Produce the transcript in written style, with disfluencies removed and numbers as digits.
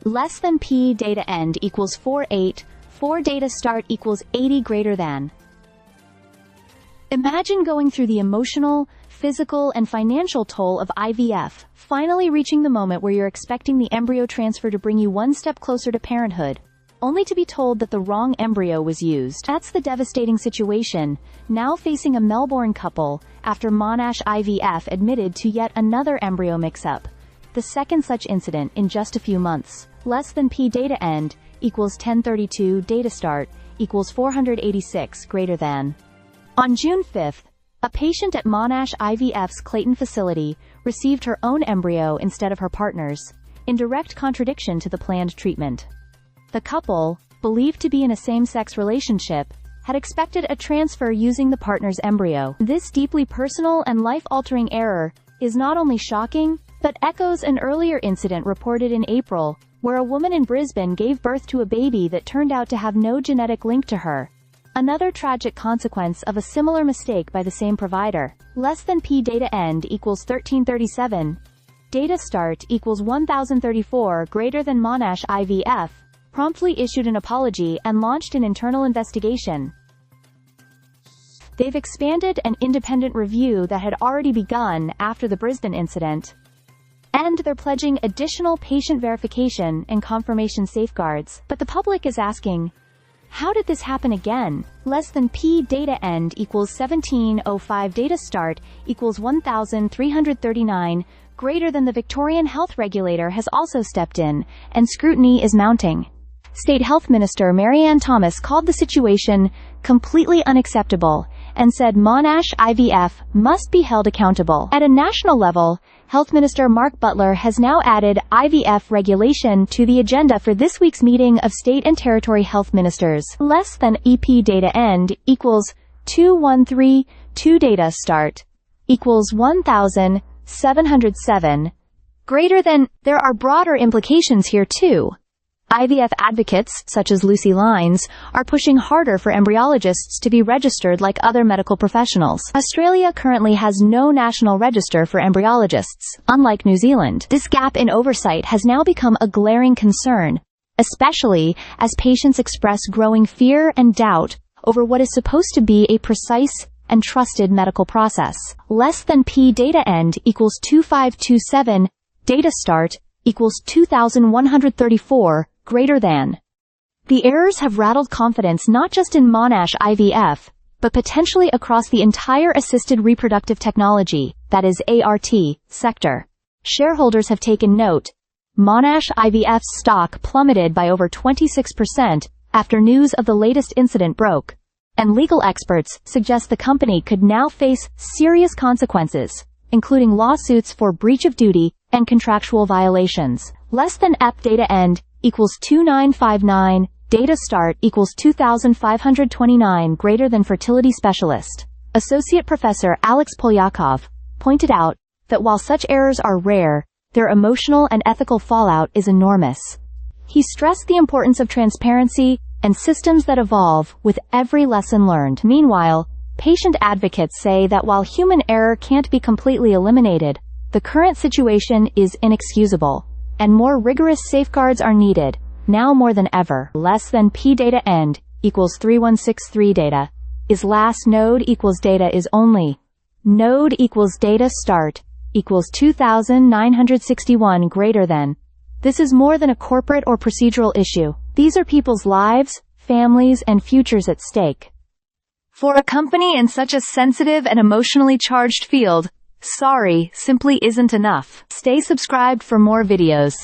less than P data end equals 48, 4 data start equals 80 greater than. Imagine going through the emotional, physical, and financial toll of IVF, finally reaching the moment where you're expecting the embryo transfer to bring you one step closer to parenthood, only to be told that the wrong embryo was used. That's the devastating situation now facing a Melbourne couple after Monash IVF admitted to yet another embryo mix-up, the second such incident in just a few months. Less than P data end equals 1032 data start equals 486 greater than. On June 5th, a patient at Monash IVF's Clayton facility received her own embryo instead of her partner's, in direct contradiction to the planned treatment. The couple, believed to be in a same-sex relationship, had expected a transfer using the partner's embryo. This deeply personal and life-altering error is not only shocking, but echoes an earlier incident reported in April, where a woman in Brisbane gave birth to a baby that turned out to have no genetic link to her. Another tragic consequence of a similar mistake by the same provider. Less than P data end equals 1337. Data start equals 1034 greater than. Monash IVF promptly issued an apology and launched an internal investigation. They've expanded an independent review that had already begun after the Brisbane incident, and they're pledging additional patient verification and confirmation safeguards. But the public is asking, how did this happen again? Less than P data end equals 1705 data start equals 1339 greater than. The Victorian health regulator has also stepped in, and scrutiny is mounting. State Health Minister Marianne Thomas called the situation completely unacceptable and said Monash IVF must be held accountable. At a national level, Health Minister Mark Butler has now added IVF regulation to the agenda for this week's meeting of state and territory health ministers. Less than EP data end equals 2132 data start equals 1707 greater than. There are broader implications here too. IVF advocates, such as Lucy Lines, are pushing harder for embryologists to be registered like other medical professionals. Australia currently has no national register for embryologists, unlike New Zealand. This gap in oversight has now become a glaring concern, especially as patients express growing fear and doubt over what is supposed to be a precise and trusted medical process. Less than P data end equals 2527, data start equals 2134, greater than. The errors have rattled confidence not just in Monash IVF, but potentially across the entire assisted reproductive technology, that is ART, sector. Shareholders have taken note. Monash IVF's stock plummeted by over 26% after news of the latest incident broke, and legal experts suggest the company could now face serious consequences, including lawsuits for breach of duty and contractual violations. Less than EP data end equals 2959, data start equals 2529 greater than. Fertility specialist, Associate Professor Alex Polyakov, pointed out that while such errors are rare, their emotional and ethical fallout is enormous. He stressed the importance of transparency and systems that evolve with every lesson learned. Meanwhile, patient advocates say that while human error can't be completely eliminated, the current situation is inexcusable, and more rigorous safeguards are needed, now more than ever. Less than P data end equals 3163 data is last node equals data is only node equals data start equals 2961 greater than. This is more than a corporate or procedural issue. These are people's lives, families, and futures at stake. For a company in such a sensitive and emotionally charged field, sorry simply isn't enough. Stay subscribed for more videos.